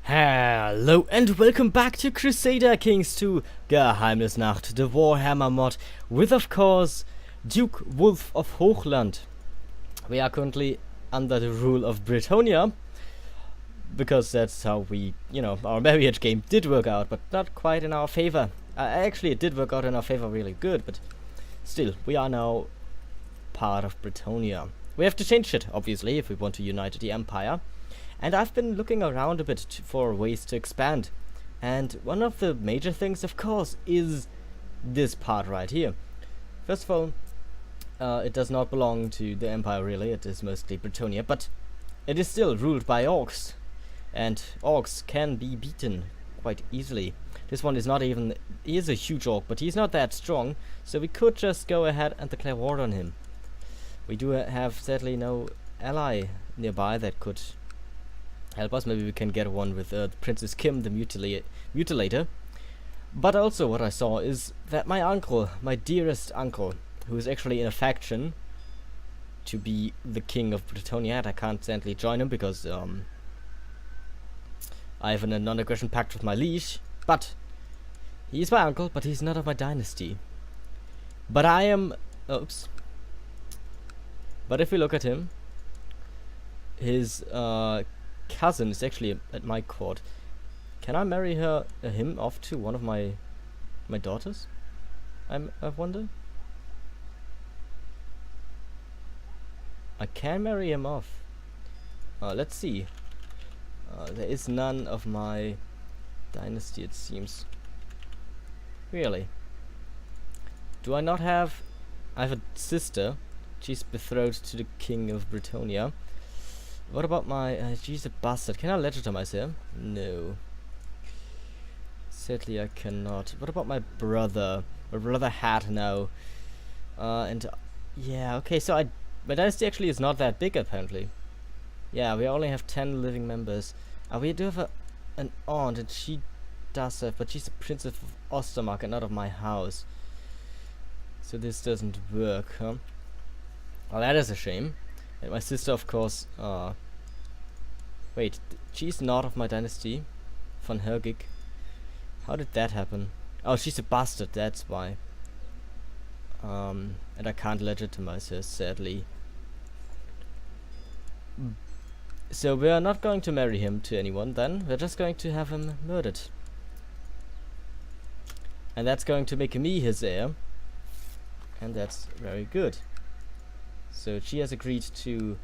Hello and welcome back to Crusader Kings 2 Geheimnisnacht, the Warhammer mod, with of course Duke Wolf of Hochland. We are currently under the rule of Britannia, because that's how we, our marriage game did work out, but not quite in our favor. Actually, it did work out in our favor really good, but still, we are now part of Britannia. We have to change it, obviously, if we want to unite the Empire. And I've been looking around a bit for ways to expand. And one of the major things, of course, is this part right here. First of all, it does not belong to the Empire, really. It is mostly Britannia, but it is still ruled by orcs. And orcs can be beaten quite easily. This one is not even... He is a huge orc, but he's not that strong. So we could just go ahead and declare war on him. We do have, sadly, no ally nearby that could help us. Maybe we can get one with Princess Kim, the mutilator. But also what I saw is that my uncle, my dearest uncle, who is actually in a faction to be the king of Britannia, and I can't sadly join him because I have a non-aggression pact with my liege, but he is my uncle, but he's not of my dynasty. But I am... Oops. But if we look at him, his cousin is actually at my court. Can I marry him off to one of my daughters? I wonder. I can marry him off. Let's see. There is none of my dynasty, it seems. Really? Do I not have... I have a sister. She's betrothed to the king of Britannia. What about my... she's a bastard. Can I legitimize her? No. Sadly, I cannot. What about my brother? My brother had now. Yeah, okay, so my dynasty actually is not that big, apparently. Yeah, we only have 10 living members. We do have an aunt, and she does have... But she's a princess of Ostermark and not of my house. So this doesn't work, huh? Well, that is a shame. And my sister, of course, wait, she's not of my dynasty. Von Hergig. How did that happen? Oh, she's a bastard, that's why. And I can't legitimize her, sadly. So we are not going to marry him to anyone then. We're just going to have him murdered. And that's going to make me his heir. And that's very good. So she has agreed to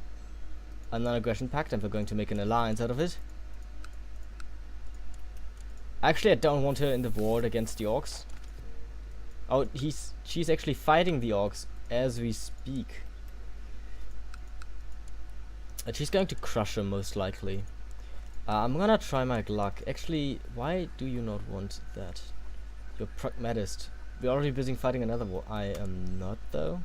a non-aggression pact, and we're going to make an alliance out of it. Actually, I don't want her in the war against the orcs. Oh, she's actually fighting the orcs as we speak. And she's going to crush them, most likely. I'm gonna try my luck. Actually, why do you not want that? You're pragmatist. We're already busy fighting another war. I am not, though.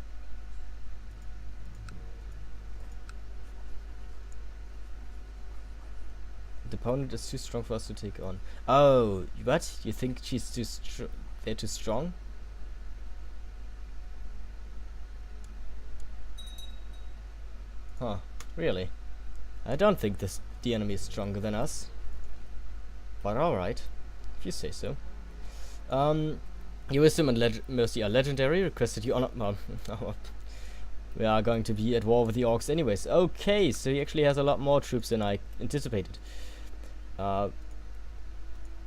The opponent is too strong for us to take on. Oh, what? You think she's too they're too strong? Huh, really? I don't think the enemy is stronger than us. But alright, if you say so. Your wisdom and mercy are legendary. Requested you honor... we are going to be at war with the orcs anyways. Okay, so he actually has a lot more troops than I anticipated.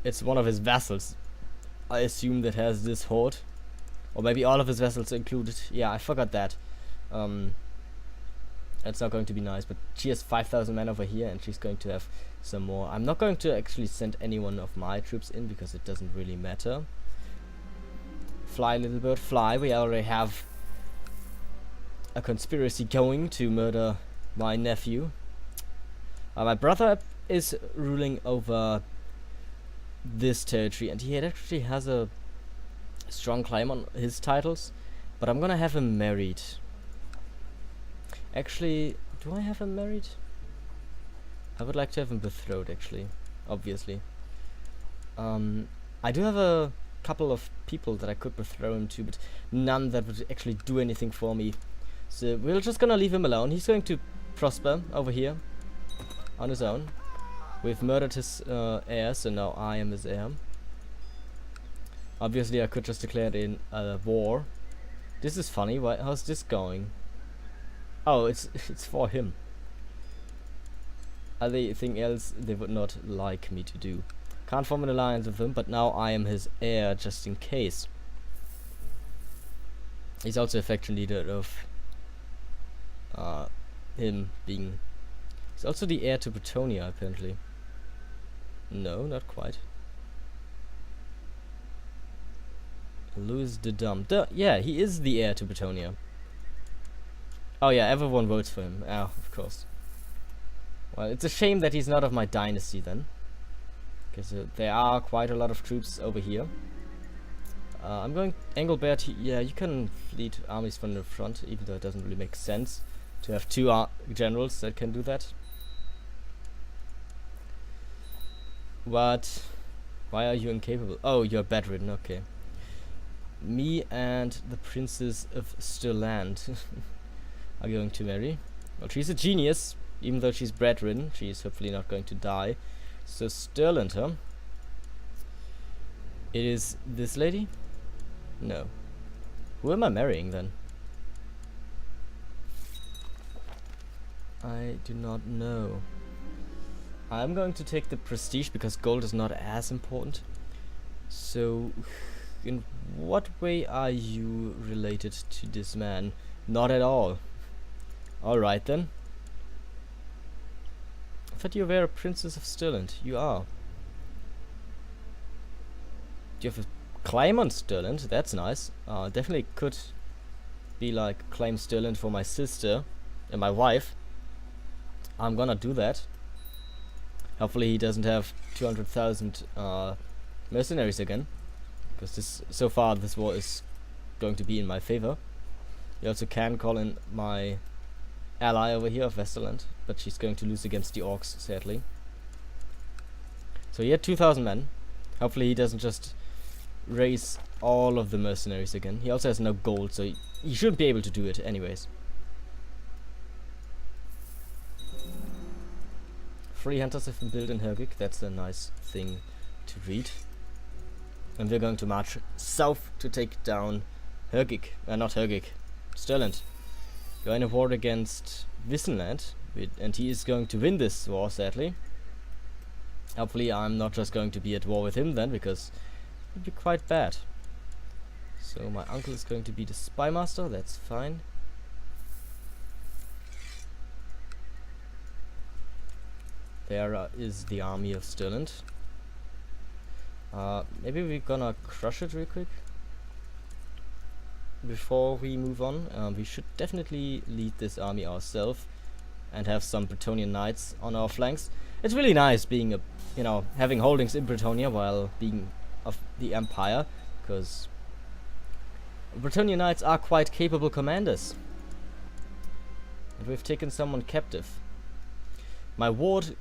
It's one of his vassals, I assume, that has this horde. Or maybe all of his vassals included. Yeah, I forgot that. That's not going to be nice, but she has 5,000 men over here, and she's going to have some more. I'm not going to actually send any one of my troops in, because it doesn't really matter. Fly, little bird, fly. We already have a conspiracy going to murder my nephew. My brother is ruling over this territory, and he actually has a strong claim on his titles, but I'm gonna have him married. Actually, do I have him married? I would like to have him betrothed, actually, obviously. I do have a couple of people that I could betroth him to, but none that would actually do anything for me. So we're just gonna leave him alone. He's going to prosper over here on his own. We've murdered his heir, so now I am his heir. Obviously, I could just declare it in a war. This is funny. How's this going? Oh, it's for him. Anything else they would not like me to do. Can't form an alliance with him, but now I am his heir just in case. He's also a faction leader of him being... He's also the heir to Bretonia, apparently. No, not quite. Louis the Dumb. Yeah, he is the heir to Bretonia. Oh yeah, everyone votes for him. Oh, of course. Well, it's a shame that he's not of my dynasty then. Because there are quite a lot of troops over here. I'm going Engelbert. Yeah, you can lead armies from the front, even though it doesn't really make sense to have two generals that can do that. But why are you incapable? Oh, you're bedridden. Okay. Me and the Princess of Stirland are going to marry. Well, she's a genius, even though she's bedridden. She's hopefully not going to die. So Stirland, huh? It is this lady? No. Who am I marrying then? I do not know. I'm going to take the prestige because gold is not as important. So, in what way are you related to this man? Not at all. Alright then. I thought you were a princess of Stirland. You are. Do you have a claim on Stirland? That's nice. Definitely could be like claim Stirland for my sister and my wife. I'm gonna do that. Hopefully he doesn't have 200,000 mercenaries again, because this so far this war is going to be in my favor. You also can call in my ally over here of Westerland, but she's going to lose against the orcs, sadly. So he had 2,000 men. Hopefully he doesn't just raise all of the mercenaries again. He also has no gold, so he shouldn't be able to do it anyways. 3 hunters have been built in Hergik. That's a nice thing to read. And we're going to march south to take down Hergik. Not Hergik, Stirland. You're in a war against Wissenland, and he is going to win this war, sadly. Hopefully I'm not just going to be at war with him then, because it would be quite bad. So my uncle is going to be the spy master. That's fine. There is the army of Stirland. Maybe we're gonna crush it real quick before we move on. We should definitely lead this army ourselves and have some Bretonian knights on our flanks. It's really nice being a, having holdings in Bretonia while being of the Empire, because Bretonian knights are quite capable commanders. And we've taken someone captive. My ward,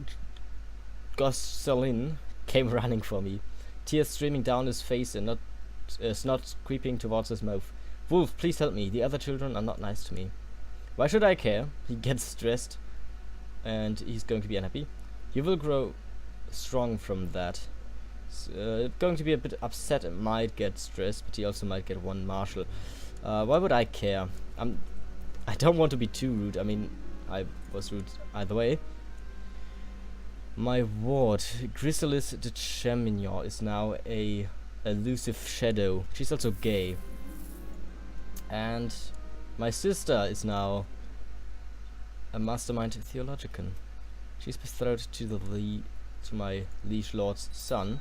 Gosselin, came running for me, tears streaming down his face and snot creeping towards his mouth. Wolf, please help me. The other children are not nice to me. Why should I care? He gets stressed, and he's going to be unhappy. He will grow strong from that. Going to be a bit upset and might get stressed, but he also might get one marshal. Why would I care? I don't want to be too rude. I mean, I was rude either way. My ward, Chrysalis de Chamignon, is now a elusive shadow. She's also gay. And my sister is now a mastermind theologian. She's betrothed to my liege lord's son,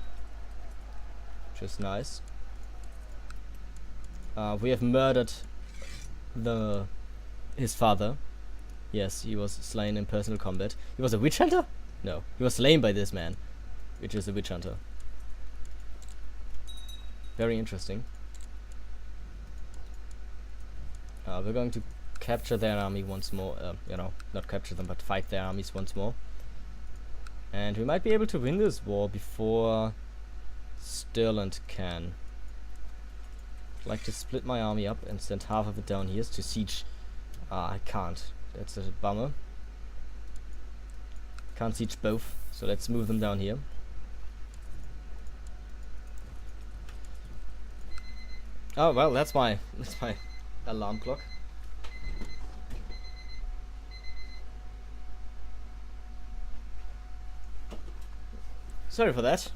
which is nice. We have murdered his father. Yes, he was slain in personal combat. He was a witch hunter? No, he was slain by this man, which is a witch hunter. Very interesting. We're going to capture their army once more. Not capture them, but fight their armies once more. And we might be able to win this war before Stirland can. I'd like to split my army up and send half of it down here to siege. I can't. That's a bummer. Can't siege both, So let's move them down here. Oh well, that's my alarm clock. Sorry for that.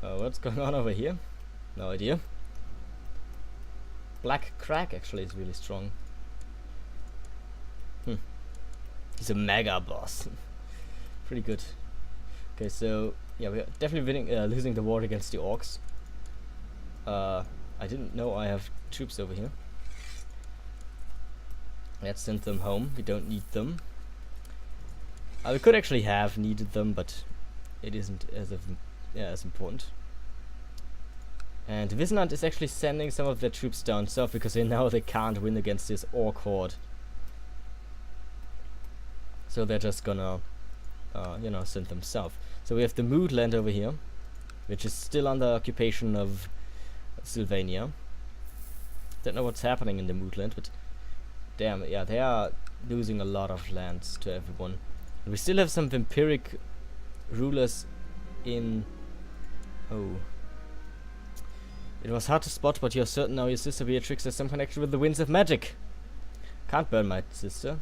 What's going on over here? No idea. Black Crack actually is really strong. He's a mega boss. Pretty good. Okay, so yeah, we're definitely losing the war against the orcs. I didn't know I have troops over here. Let's send them home. We don't need them. We could actually have needed them, but it isn't as important. And Wisland is actually sending some of their troops down south because they know they can't win against this orc horde. So they're just gonna, send them south. So we have the Moodland over here, which is still under occupation of Sylvania. Don't know what's happening in the Moodland, but damn, yeah, they are losing a lot of lands to everyone. And we still have some vampiric rulers in... Oh. It was hard to spot, but you're certain now your sister Beatrix has some connection with the winds of magic. Can't burn my sister.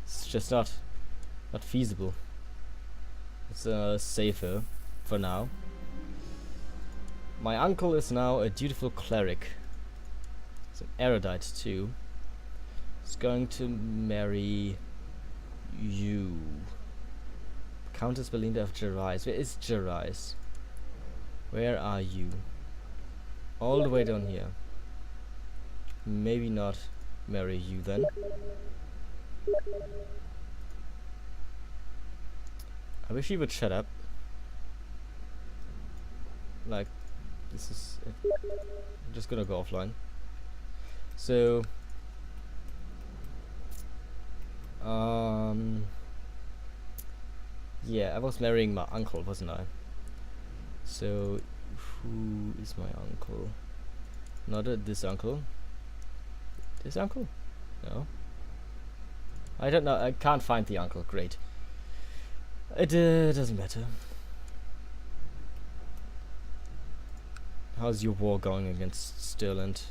It's just not feasible. It's safer for now. My uncle is now a dutiful cleric. He's an erudite too. He's going to marry you. Countess Belinda of Gerais. Where is Gerais? Where are you? All the way down here. Maybe not marry you then. I wish he would shut up. Like, this is it. I'm just gonna go offline. So, yeah, I was marrying my uncle, wasn't I? So, who is my uncle? Not this uncle. This uncle? No. I don't know. I can't find the uncle. Great. It doesn't matter. How's your war going against Stirland?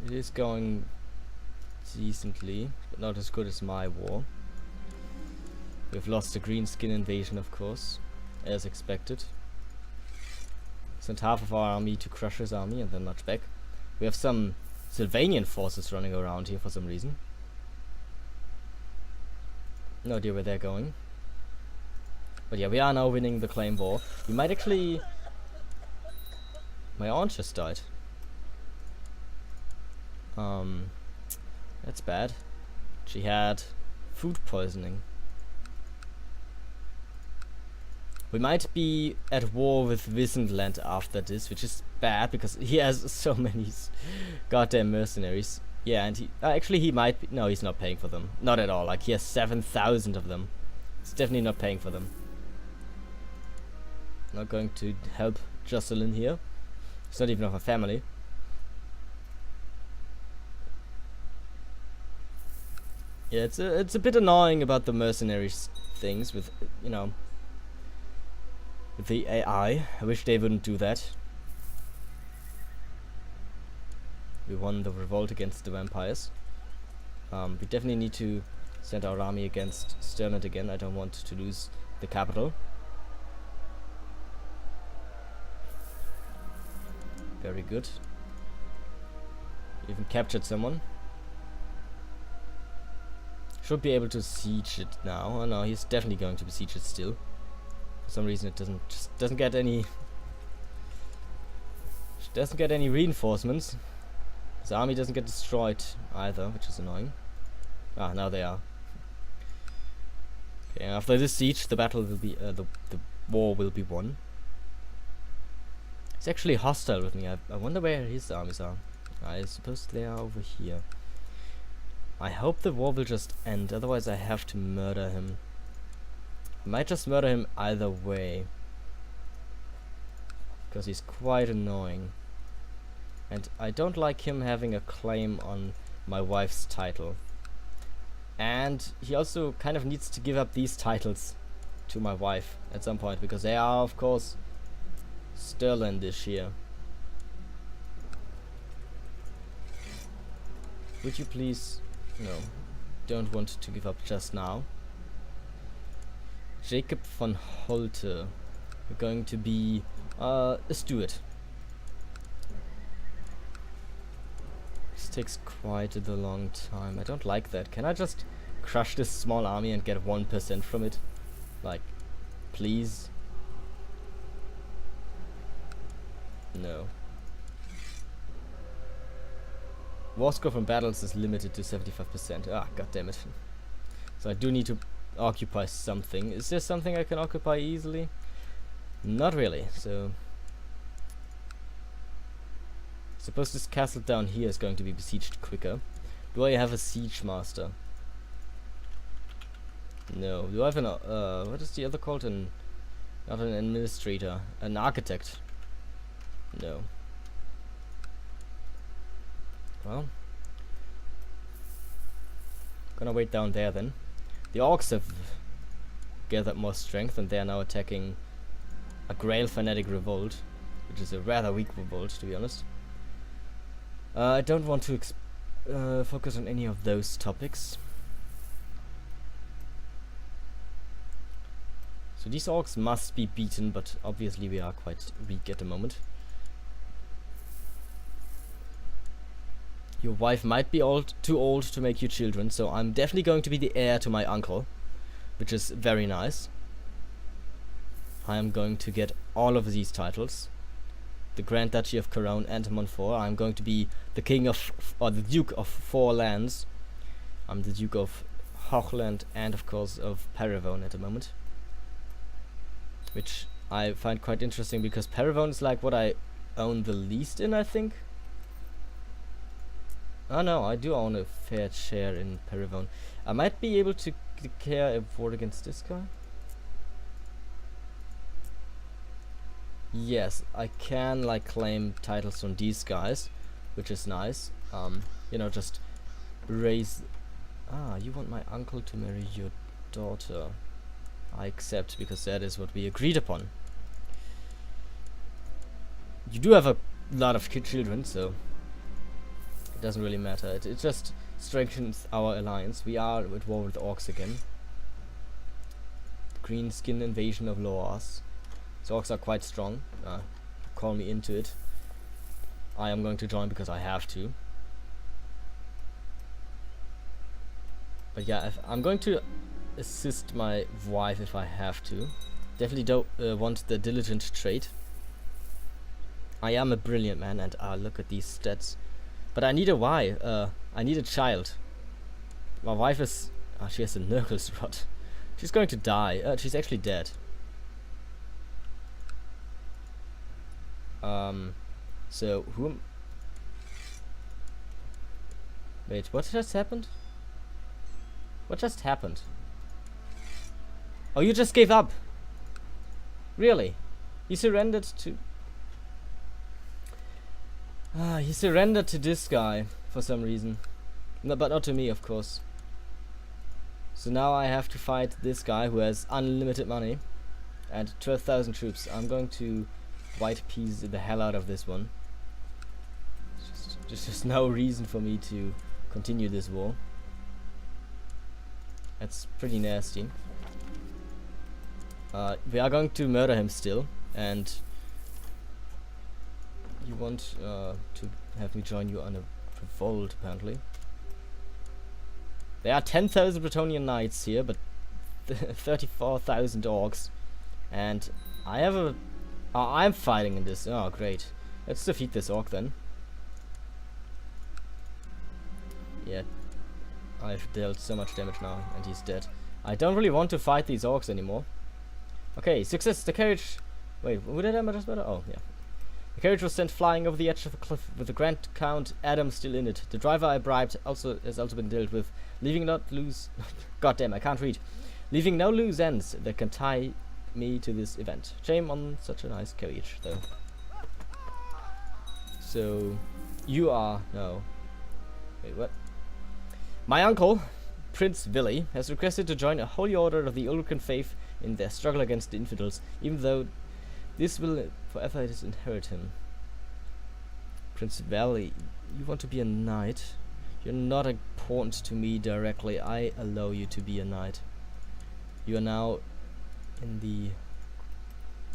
It is going decently, but not as good as my war. We've lost the Greenskin invasion, of course, as expected. Sent half of our army to crush his army and then march back. We have some Sylvanian forces running around here for some reason. No idea where they're going. But yeah, we are now winning the claim war. We might actually... My aunt just died. That's bad. She had food poisoning. We might be at war with Wisland after this, which is bad because he has so many goddamn mercenaries. Yeah, and he might be... No, he's not paying for them. Not at all. Like, he has 7,000 of them. He's definitely not paying for them. Not going to help Jocelyn here. It's not even of a family. Yeah, it's a bit annoying about the mercenaries things with, with the AI. I wish they wouldn't do that. We won the revolt against the vampires. We definitely need to send our army against Stirland again. I don't want to lose the capital. Very good. Even captured someone. Should be able to siege it now. Oh no, he's definitely going to besiege it still. For some reason it doesn't get any reinforcements. His army doesn't get destroyed either, which is annoying. Ah, now they are. Okay, after this siege, the battle will be the war will be won. He's actually hostile with me. I wonder where his armies are. I suppose they are over here. I hope the war will just end, otherwise I have to murder him. I might just murder him either way, because he's quite annoying. And I don't like him having a claim on my wife's title. And he also kind of needs to give up these titles to my wife at some point, because they are, of course, Sterlandish here. Would you please... No, don't want to give up just now. Jacob von Holte. You're going to be a steward. This takes quite the long time. I don't like that. Can I just crush this small army and get 1% from it? Like, please? No. War score from battles is limited to 75%. Ah, goddammit. So I do need to occupy something. Is there something I can occupy easily? Not really, so... Suppose this castle down here is going to be besieged quicker. Do I have a siege master? No. Do I have an... what is the other called? Not an administrator. An architect. No. Well, gonna wait down there then. The orcs have gathered more strength and they are now attacking a Grail Fanatic Revolt, which is a rather weak revolt, to be honest. I don't want to focus on any of those topics. So these orcs must be beaten, but obviously we are quite weak at the moment. Your wife might be too old to make you children, so I'm definitely going to be the heir to my uncle, which is very nice. I am going to get all of these titles. The Grand Duchy of Cologne and Montfort. I'm going to be the king of, or the duke of 4 lands. I'm the duke of Hochland and of course of Paravone at the moment. Which I find quite interesting because Paravone is like what I own the least in, I think. Oh no, I do own a fair share in Paravone. I might be able to declare a war against this guy. Yes, I can like claim titles from these guys, which is nice. You know, just raise... Ah, you want my uncle to marry your daughter. I accept, because that is what we agreed upon. You do have a lot of children, so... It doesn't really matter. It just strengthens our alliance. We are at war with the orcs again. Green skin invasion of Loas. The orcs are quite strong. Call me into it. I am going to join because I have to. But yeah, I'm going to assist my wife if I have to. Definitely don't want the diligent trait. I am a brilliant man, and look at these stats. But I need a wife. I need a child. My wife is... she has a Nurkle's rot. She's going to die. She's actually dead. So, who... Wait, what just happened? What just happened? Oh, you just gave up. Really? You surrendered to... he surrendered to this guy for some reason. No, but not to me, of course. So now I have to fight this guy who has unlimited money and 12,000 troops. I'm going to white piece the hell out of this one. There's just no reason for me to continue this war. That's pretty nasty. We are going to murder him still, and you want to have me join you on a revolt, apparently. There are 10,000 Bretonnian knights here, but 34,000 orcs, and I have a... I'm fighting in this. Oh, great. Let's defeat this orc then. Yeah, I've dealt so much damage now, and he's dead. I don't really want to fight these orcs anymore. Okay, success. The carriage... Wait, who did I just murder? Oh, yeah. The carriage was sent flying over the edge of a cliff with the Grand Count Adam still in it. The driver I bribed has also been dealt with, leaving not loose... Goddamn, I can't read. Leaving no loose ends that can tie me to this event. Shame on such a nice carriage, though. So... You are... no. Wait, what? My uncle, Prince Willy, has requested to join a holy order of the Ulrican faith in their struggle against the infidels, even though this will forever disinherit him. Prince Willy, you want to be a knight? You're not important to me directly. I allow you to be a knight. You are now in the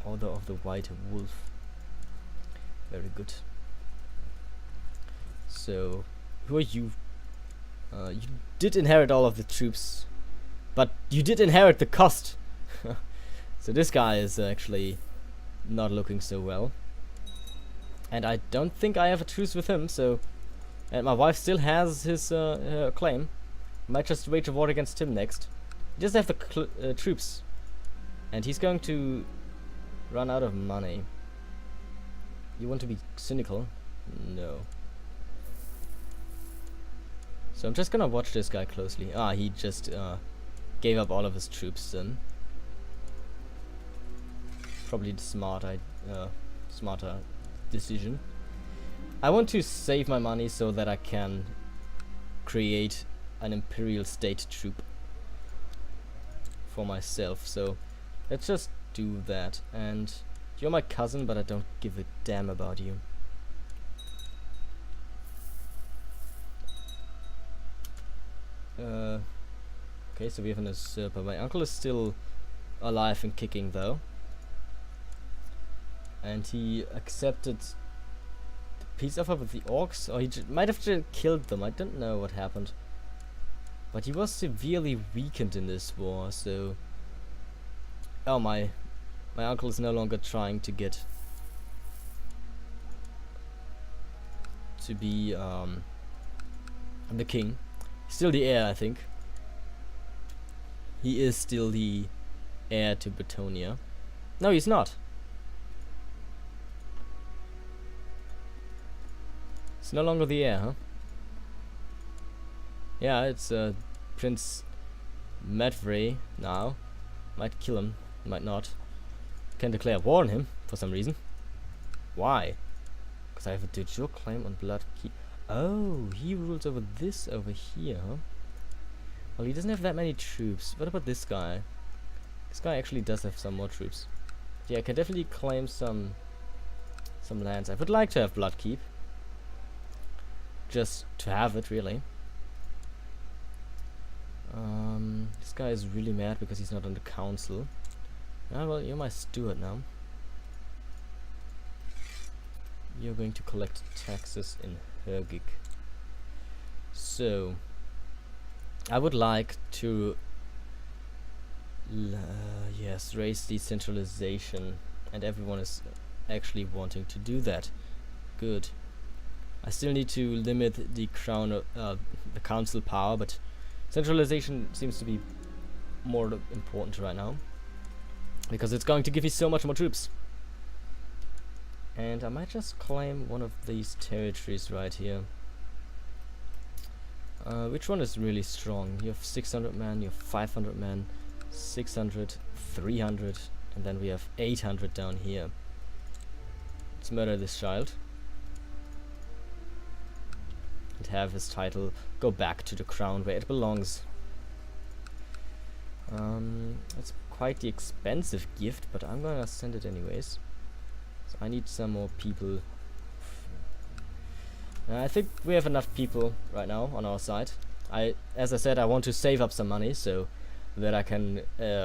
Order of the White Wolf. Very good. So, who are you? You did inherit all of the troops, but you did inherit the cost. So this guy is actually not looking so well. And I don't think I have a truce with him, so... And my wife still has his her claim. Might just wage a war against him next. He doesn't have the troops. And he's going to run out of money. You want to be cynical? No. So I'm just gonna watch this guy closely. Ah, he just gave up all of his troops then. Probably the smarter decision. I want to save my money so that I can create an Imperial state troop for myself. So let's just do that. And you're my cousin, but I don't give a damn about you. Okay, so we have an usurper. My uncle is still alive and kicking though. And he accepted the peace offer with the orcs, or he might have just killed them. I don't know what happened. But he was severely weakened in this war, so... Oh, my uncle is no longer trying to get... to be, the king. He's still the heir, I think. He is still the heir to Bretonia. No, he's not. It's no longer the heir, huh? Yeah, it's Prince Medvray now. Might kill him, might not. Can declare war on him for some reason. Why? Because I have a de jure claim on Blood Key. Oh, he rules over this over here, huh? Well, he doesn't have that many troops. What about this guy? This guy actually does have some more troops. Yeah, I can definitely claim some lands. I would like to have Bloodkeep. Just to have it, really. This guy is really mad because he's not on the council. Ah, well, you're my steward now. You're going to collect taxes in Hergig. So, I would like to yes, raise decentralization, and everyone is actually wanting to do that. Good. I still need to limit the crown, the council power, but centralization seems to be more important right now because it's going to give you so much more troops. And I might just claim one of these territories right here. Which one is really strong? You have 600 men, you have 500 men, 600, 300, and then we have 800 down here. Let's murder this child. And have his title go back to the crown where it belongs. That's quite the expensive gift, but I'm gonna send it anyways. So I need some more people. I think we have enough people right now on our side. As I said, I want to save up some money so that I can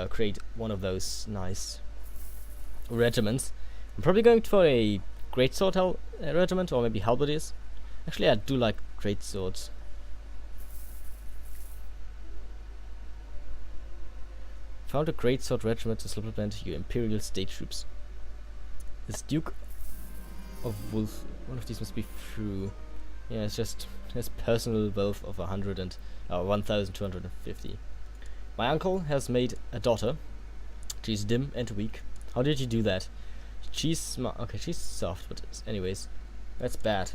create one of those nice regiments. I'm probably going for a greatsword regiment, or maybe halberdiers. Actually, I do like greatswords. Found a greatsword regiment to supplement your Imperial state troops. This Duke of Wolf, one of these must be true. Yeah, it's just his personal wealth of 1,250. My uncle has made a daughter. She's dim and weak. How did you do that? She's smart. Okay, she's soft, but anyways, that's bad.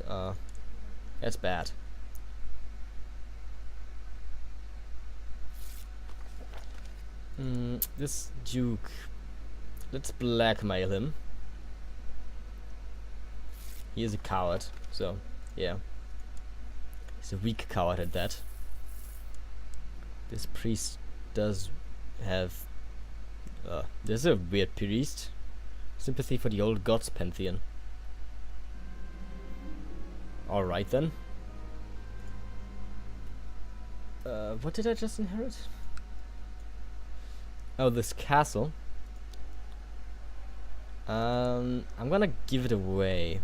That's bad. This Duke. Let's blackmail him. He is a coward, so Yeah. He's a weak coward at that. This priest does have... this is a weird priest. Sympathy for the old gods pantheon. Alright then. What did I just inherit? Oh, this castle. I'm gonna give it away.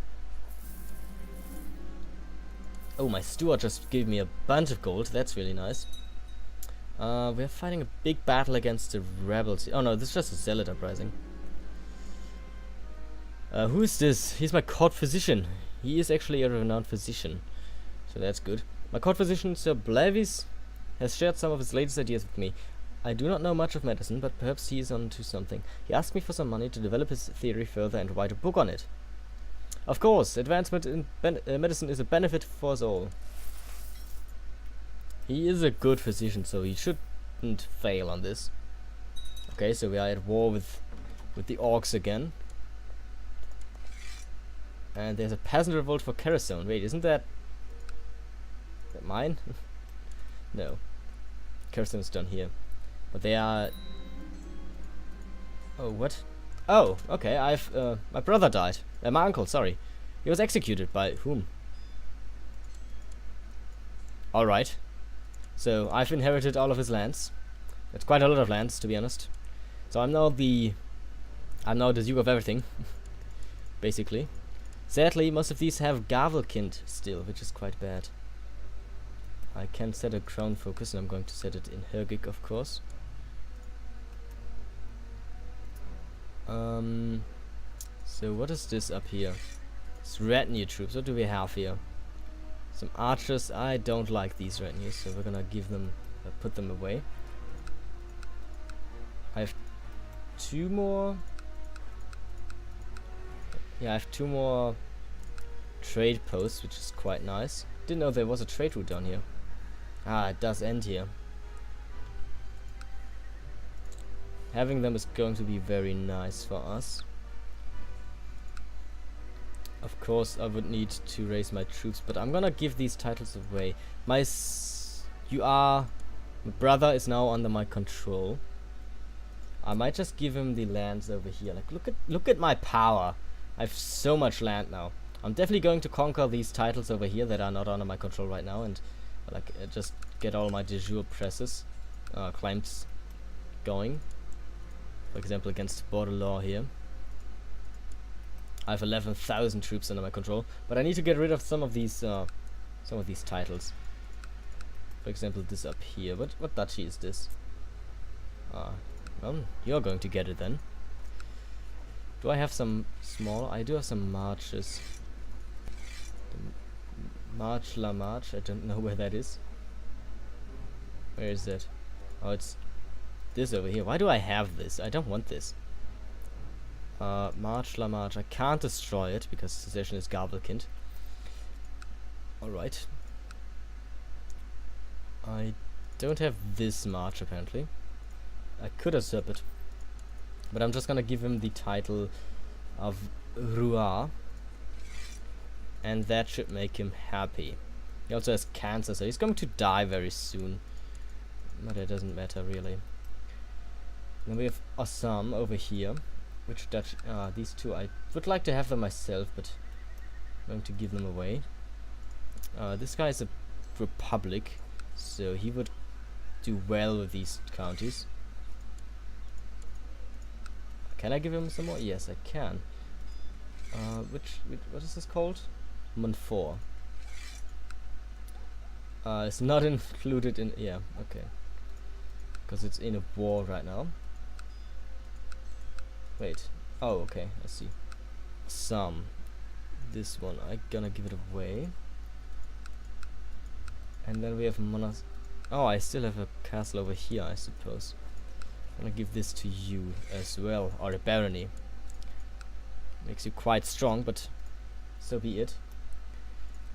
Oh, my steward just gave me a bunch of gold. That's really nice. We're fighting a big battle against the rebels. Oh no, this is just a zealot uprising. Who is this? He's my court physician. He is actually a renowned physician, so that's good. My court physician, Sir Blavis, has shared some of his latest ideas with me. I do not know much of medicine, but perhaps he is onto something. He asked me for some money to develop his theory further and write a book on it. Of course, advancement in medicine is a benefit for us all. He is a good physician, so he shouldn't fail on this. Okay, so we are at war with the orcs again. And there's a peasant revolt for Kerosene. Wait, isn't that mine? No. Kerosene's done here. But they are... Oh, what? Oh, okay, my brother died. My uncle, sorry. He was executed by whom? Alright. So, I've inherited all of his lands. That's quite a lot of lands, to be honest. So I'm now the Duke of everything. Basically. Sadly, most of these have Gavelkind still, which is quite bad. I can set a crown focus, and I'm going to set it in Hergig, of course. So what is this up here? It's retinue troops. What do we have here? Some archers. I don't like these retinues, so we're gonna give them, put them away. I have 2 more. Yeah, I have 2 more trade posts, which is quite nice. Didn't know there was a trade route down here. Ah, it does end here. Having them is going to be very nice for us. Of course, I would need to raise my troops, but I'm gonna give these titles away. My brother is now under my control. I might just give him the lands over here. Like, look at my power. I have so much land now. I'm definitely going to conquer these titles over here that are not under my control right now, and just get all my de jure presses, claims going. For example, against Bordelais here. I have 11,000 troops under my control, but I need to get rid of some of these titles. For example, this up here. What duchy is this? Well, you're going to get it then. Do I have some small? I do have some marches. March La Marche. I don't know where that is. Where is that? Oh, it's this over here. Why do I have this? I don't want this. March La Marche. I can't destroy it because secession is Gavelkind. Alright. I don't have this march apparently. I could usurp it. But I'm just gonna give him the title of Roi. And that should make him happy. He also has cancer, so he's going to die very soon. But it doesn't matter really. Then we have Assam over here. Which Dutch, these two, I would like to have them myself, but I'm going to give them away. This guy is a republic, so he would do well with these counties. Can I give him some more? Yes, I can. What is this called? Montfort. It's not included in, yeah, okay. Because it's in a war right now. Wait. Oh, okay. I see. Some. This one. I'm gonna give it away. And then we have Monas. Oh, I still have a castle over here, I suppose. I'm gonna give this to you as well. Or a barony. Makes you quite strong, but so be it.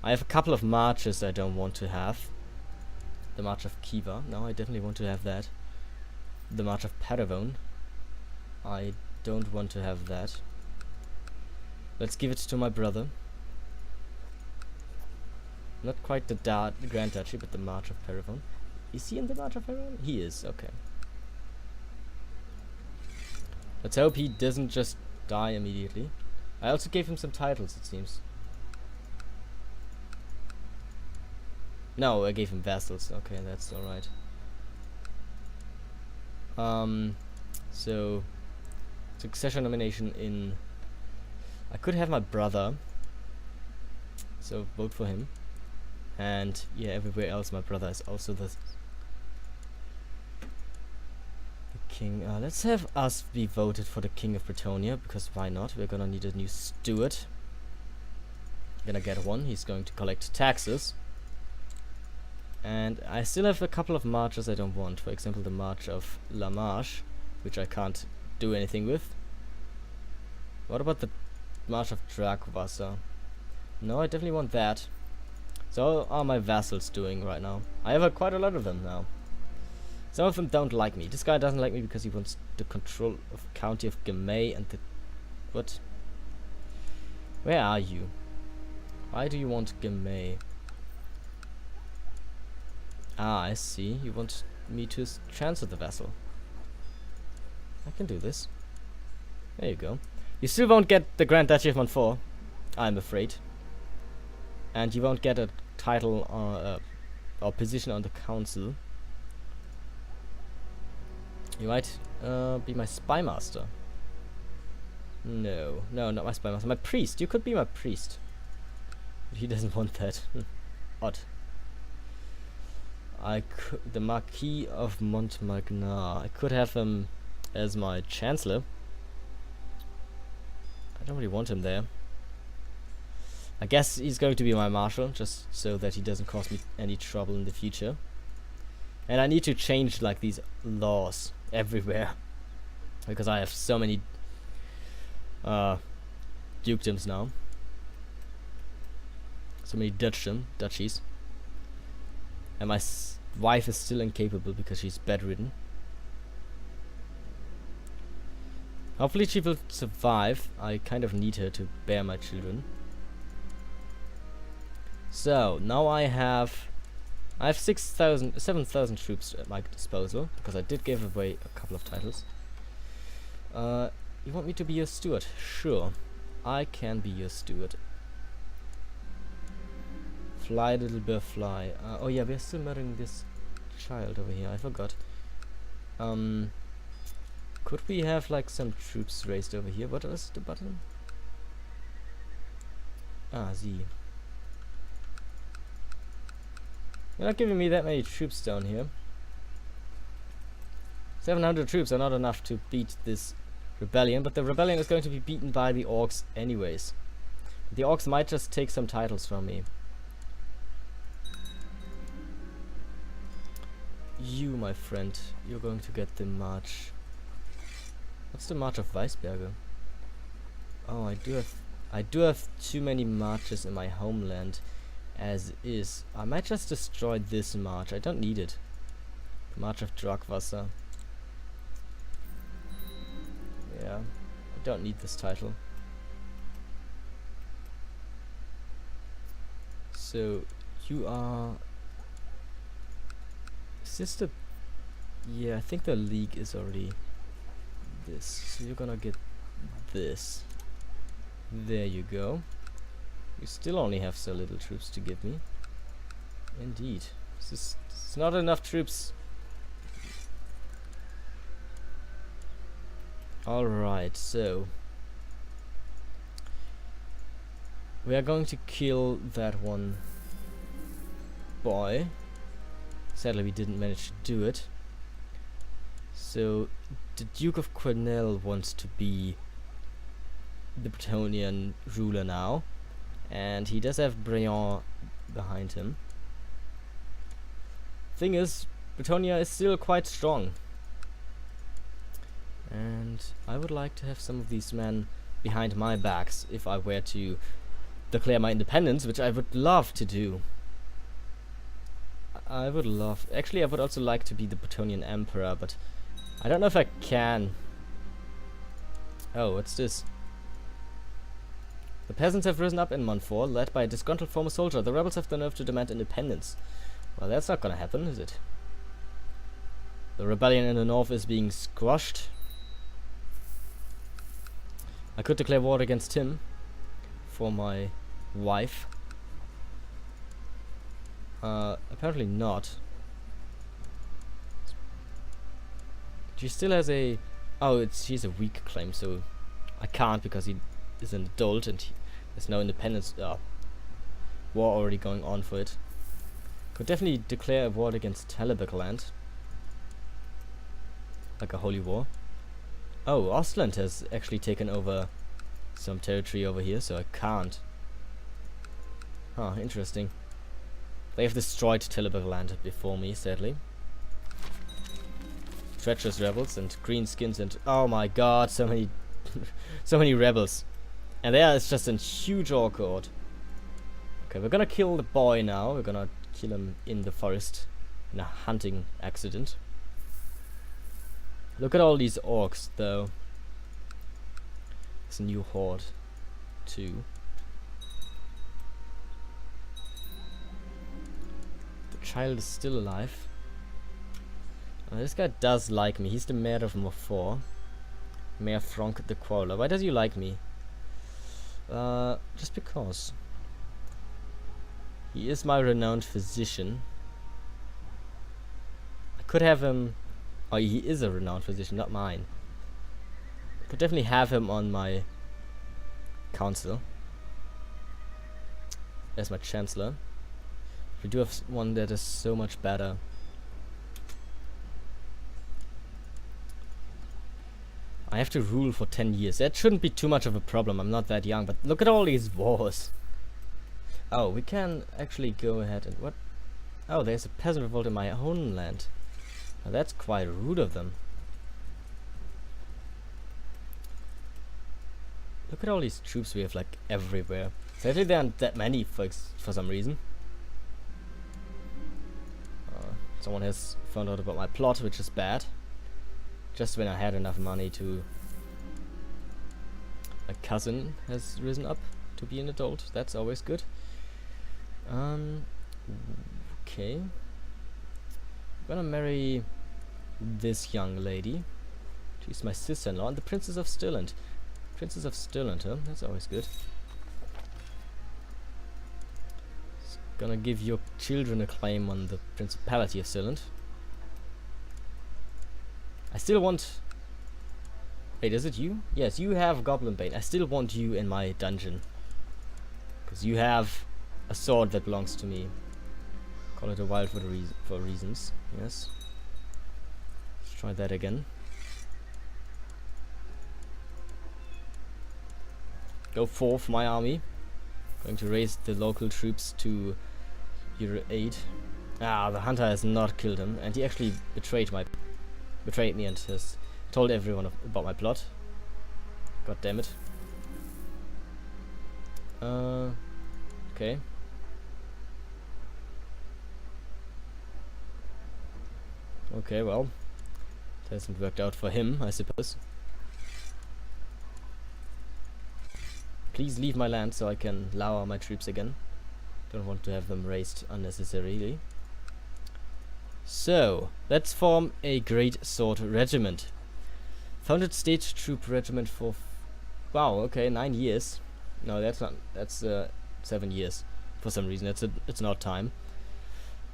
I have a couple of marches I don't want to have. The March of Khiva. No, I definitely want to have that. The March of Paravon. I don't want to have that. Let's give it to my brother. Not quite the Grand Duchy, but the March of Perivon. Is he in the March of Perivon? He is, okay. Let's hope he doesn't just die immediately. I also gave him some titles, it seems. No, I gave him vassals. Okay, that's alright. So succession nomination in... I could have my brother. So vote for him. And yeah, everywhere else my brother is also the king. Let's have us be voted for the king of Bretonnia, because why not? We're gonna need a new steward. Gonna get one. He's going to collect taxes. And I still have a couple of marches I don't want. For example, the March of La Marche, which I can't do anything with. What about the March of Dragwasser? No, I definitely want that. So how are my vassals doing right now? I have quite a lot of them now. Some of them don't like me. This guy doesn't like me because he wants the control of County of Gamay and the... What? Where are you? Why do you want Gamay? Ah, I see. You want me to transfer the vassal. I can do this. There you go. You still won't get the Grand Duchy of Montfort, I'm afraid. And you won't get a title or position on the council. You might be my spy master. No, not my spy master. My priest. You could be my priest. But he doesn't want that. Odd. The Marquis of Montmagny. I could have him as my chancellor. I don't really want him there. I guess he's going to be my marshal, just so that he doesn't cause me any trouble in the future. And I need to change like these laws everywhere, because I have so many dukedoms now. So many duchies. And my wife is still incapable because she's bedridden. Hopefully she will survive. I kind of need her to bear my children. So now I have 7,000 troops at my disposal, because I did give away a couple of titles. You want me to be your steward? Sure, I can be your steward. Fly, little bird, fly. Oh yeah, we're still murdering this child over here. I forgot. Could we have like some troops raised over here? What was the button? Ah, Z. You're not giving me that many troops down here. 700 troops are not enough to beat this rebellion, but the rebellion is going to be beaten by the orcs anyways. The orcs might just take some titles from me. You, my friend, you're going to get the march. What's the March of Weisberger? Oh, I do have too many marches in my homeland as is. I might just destroy this march. I don't need it. The March of Dragwasser. Yeah, I don't need this title. So you are... Is this the... Yeah, I think the league is already this. So you're gonna get this. There you go. You still only have so little troops to give me. Indeed. It's not enough troops. Alright, so we are going to kill that one boy. Sadly, we didn't manage to do it. So the Duke of Cornell wants to be the Bretonnian ruler now, and he does have Briand behind him. Thing is, Bretonnia is still quite strong, and I would like to have some of these men behind my backs if I were to declare my independence, which I would love to do. Actually, I would also like to be the Bretonnian Emperor, but I don't know if I can. Oh, what's this? The peasants have risen up in Montfort, led by a disgruntled former soldier. The rebels have the nerve to demand independence. Well, that's not gonna happen, is it? The rebellion in the north is being squashed. I could declare war against him for my wife. Apparently not. She still has a... Oh, she's a weak claim, so I can't because he is an adult and there's no independence war already going on for it. Could definitely declare a war against Hochland. Like a holy war. Oh, Hochland has actually taken over some territory over here, so I can't. Huh, interesting. They have destroyed Hochland before me, sadly. Treacherous rebels and green skins and oh my god, so many so many rebels. And there is just a huge orc horde. Okay, we're gonna kill the boy now. We're gonna kill him in the forest in a hunting accident. Look at all these orcs though. It's a new horde too. The child is still alive. This guy does like me. He's the mayor of Montfort. Mayor Frank the Quarreler. Why does he like me? Just because. He is my renowned physician. I could have him... Oh, he is a renowned physician, not mine. I could definitely have him on my council. As my chancellor. We do have one that is so much better. I have to rule for 10 years. That shouldn't be too much of a problem. I'm not that young, but look at all these wars. Oh, we can actually go ahead and... What? Oh, there's a peasant revolt in my own land. Now that's quite rude of them. Look at all these troops we have, like, everywhere. Sadly, there aren't that many for some reason. Someone has found out about my plot, which is bad. Just when I had enough money to... A cousin has risen up to be an adult. That's always good. Okay. I'm gonna marry this young lady. She's my sister-in-law and the Princess of Stirland. Princess of Stirland, huh? That's always good. It's gonna give your children a claim on the Principality of Stirland. I still want... Wait, is it you? Yes, you have Goblin Bane. I still want you in my dungeon. Because you have a sword that belongs to me. Call it a wild for reasons. Yes. Let's try that again. Go forth, my army. Going to raise the local troops to your aid. Ah, the hunter has not killed him. And he actually betrayed me and has told everyone about my plot. God damn it. Okay. Okay, well, it hasn't worked out for him, I suppose. Please leave my land so I can lower my troops again. Don't want to have them raised unnecessarily. So, let's form a great sword regiment. Founded state troop regiment for... Wow, okay, 9 years. No, that's not... That's 7 years. For some reason, it's not time.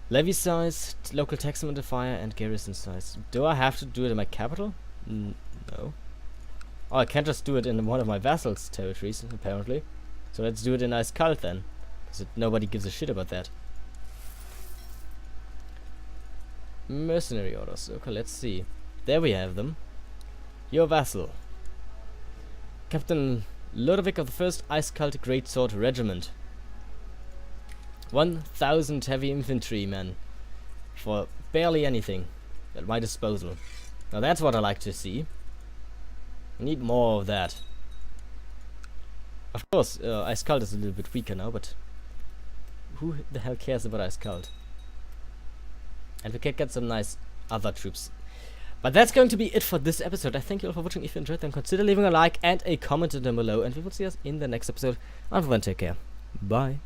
Levy size, local tax modifier, and garrison size. Do I have to do it in my capital? No. Oh, I can't just do it in one of my vassals' territories, apparently. So let's do it in Eiskalt then. Because nobody gives a shit about that. Mercenary orders. Okay, let's see. There we have them. Your vassal. Captain Ludovic of the 1st Eiskalt Great Sword Regiment. 1,000 heavy infantry men. For barely anything at my disposal. Now that's what I like to see. I need more of that. Of course, Eiskalt is a little bit weaker now, but who the hell cares about Eiskalt? And we can get some nice other troops. But that's going to be it for this episode. I thank you all for watching. If you enjoyed, then consider leaving a like and a comment down below, and we will see us in the next episode. Until then, take care. Bye.